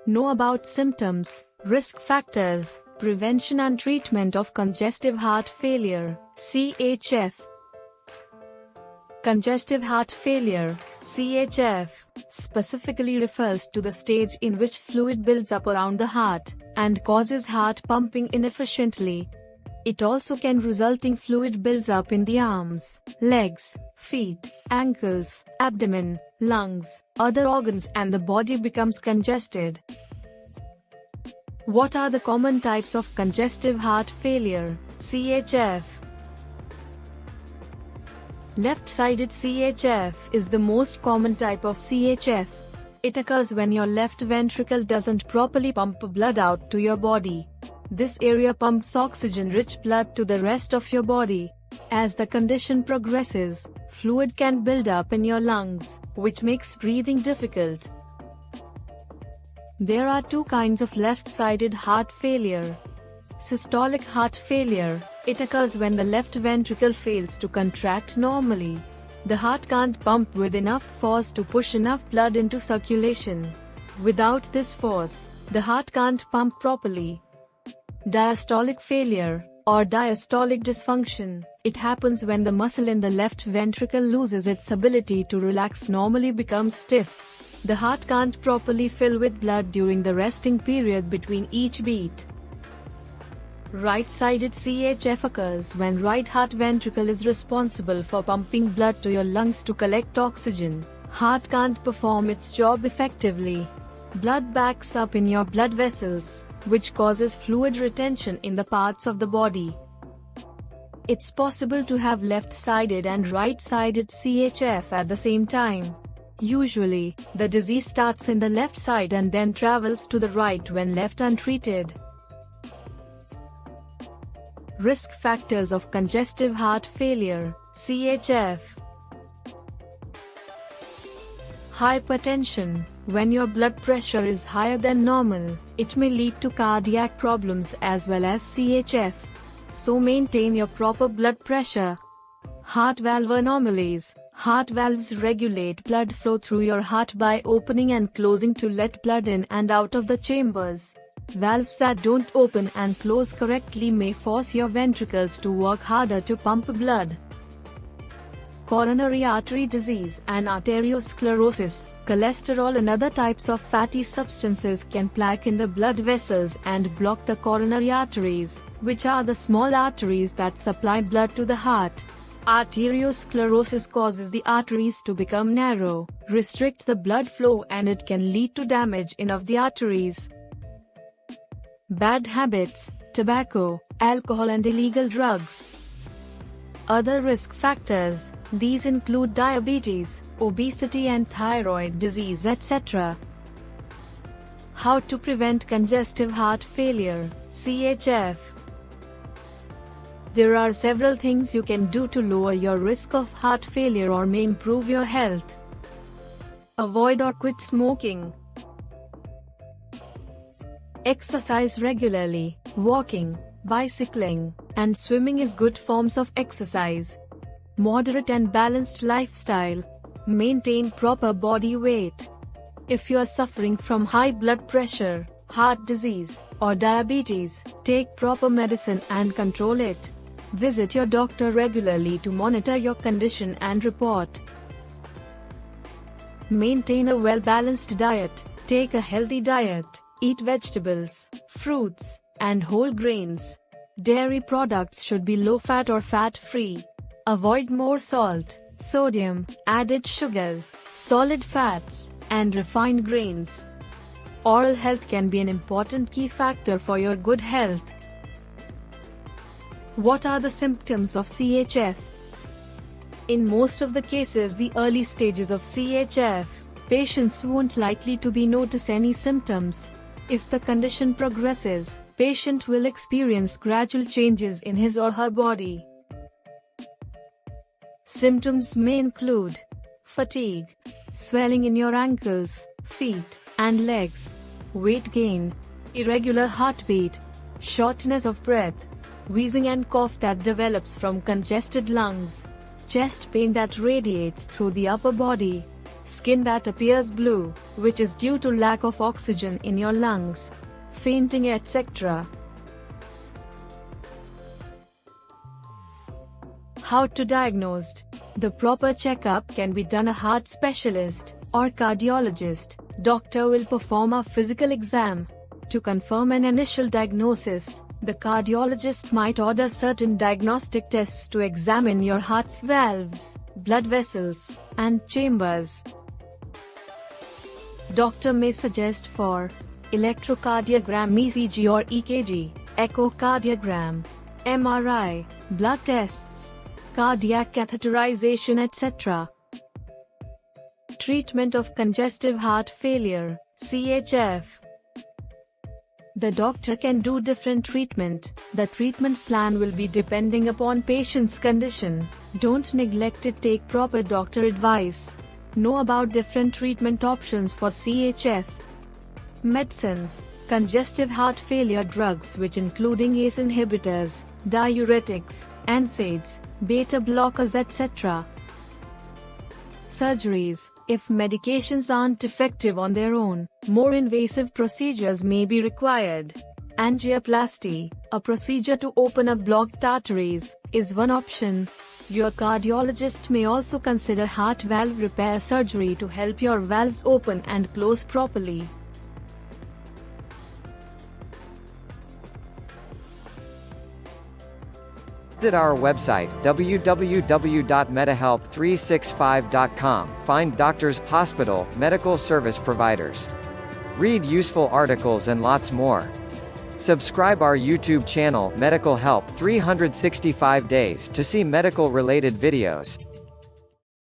Know about symptoms, risk factors, prevention and treatment of congestive heart failure, CHF. Congestive heart failure, CHF, specifically refers to the stage in which fluid builds up around the heart and causes heart pumping inefficiently. It also can result in fluid builds up in the arms, legs, feet, ankles, abdomen, lungs, other organs, and the body becomes congested. What are the common types of congestive heart failure, CHF? Left-sided CHF is the most common type of CHF. It occurs when your left ventricle doesn't properly pump blood out to your body. This area pumps oxygen-rich blood to the rest of your body. As the condition progresses, fluid can build up in your lungs, which makes breathing difficult. There are two kinds of left-sided heart failure. Systolic heart failure. It occurs when the left ventricle fails to contract normally. The heart can't pump with enough force to push enough blood into circulation. Without this force, the heart can't pump properly. Diastolic failure, or diastolic dysfunction. It happens when the muscle in the left ventricle loses its ability to relax, normally becomes stiff. The heart can't properly fill with blood during the resting period between each beat. Right-sided CHF occurs when right heart ventricle is responsible for pumping blood to your lungs to collect oxygen. Heart can't perform its job effectively. Blood backs up in your blood vessels, which causes fluid retention in the parts of the body. It's possible to have left-sided and right-sided CHF at the same time. Usually, the disease starts in the left side and then travels to the right when left untreated. Risk factors of congestive heart failure, CHF. Hypertension. When your blood pressure is higher than normal, it may lead to cardiac problems as well as CHF. So maintain your proper blood pressure. Heart valve anomalies. Heart valves regulate blood flow through your heart by opening and closing to let blood in and out of the chambers. Valves that don't open and close correctly may force your ventricles to work harder to pump blood. Coronary artery disease and arteriosclerosis. Cholesterol and other types of fatty substances can plaque in the blood vessels and block the coronary arteries, which are the small arteries that supply blood to the heart. Arteriosclerosis causes the arteries to become narrow, restrict the blood flow, and it can lead to damage of the arteries. Bad habits, tobacco, alcohol and illegal drugs. Other risk factors, these include diabetes, obesity and thyroid disease, etc. How to prevent congestive heart failure, CHF? There are several things you can do to lower your risk of heart failure or may improve your health. Avoid or quit smoking. Exercise regularly. Walking, bicycling, and swimming is good forms of exercise. Moderate and balanced lifestyle. Maintain proper body weight. If you are suffering from high blood pressure, heart disease, or diabetes, take proper medicine and control it. Visit your doctor regularly to monitor your condition and report. Maintain a well-balanced diet. Take a healthy diet. Eat vegetables, fruits, and whole grains. Dairy products should be low-fat or fat-free. Avoid more salt, sodium, added sugars, solid fats, and refined grains. Oral health can be an important key factor for your good health. What are the symptoms of CHF? In most of the cases, the early stages of CHF, patients won't likely to notice any symptoms. If the condition progresses, patient will experience gradual changes in his or her body. Symptoms may include fatigue, swelling in your ankles, feet, and legs, weight gain, irregular heartbeat, shortness of breath, wheezing and cough that develops from congested lungs, chest pain that radiates through the upper body, skin that appears blue, which is due to lack of oxygen in your lungs, fainting, etc. How to diagnose? The proper checkup can be done. A heart specialist or cardiologist doctor will perform a physical exam. To confirm an initial diagnosis, the cardiologist might order certain diagnostic tests to examine your heart's valves, blood vessels, and chambers. Doctor may suggest for electrocardiogram, ECG or EKG, echocardiogram, MRI, blood tests, cardiac catheterization, etc. Treatment of congestive heart failure, CHF. The doctor can do different treatment. The treatment plan will be depending upon patient's condition. Don't neglect it. Take proper doctor advice. Know about different treatment options for CHF. Medicines. Congestive heart failure drugs, which including ACE inhibitors, diuretics, NSAIDs, beta blockers, etc. Surgeries. If medications aren't effective on their own, more invasive procedures may be required. Angioplasty, a procedure to open up blocked arteries, is one option. Your cardiologist may also consider heart valve repair surgery to help your valves open and close properly. Visit our website, www.medihelp365.com. Find doctors, hospital, medical service providers. Read useful articles and lots more. Subscribe our YouTube channel, Medical Help 365 Days, to see medical-related videos.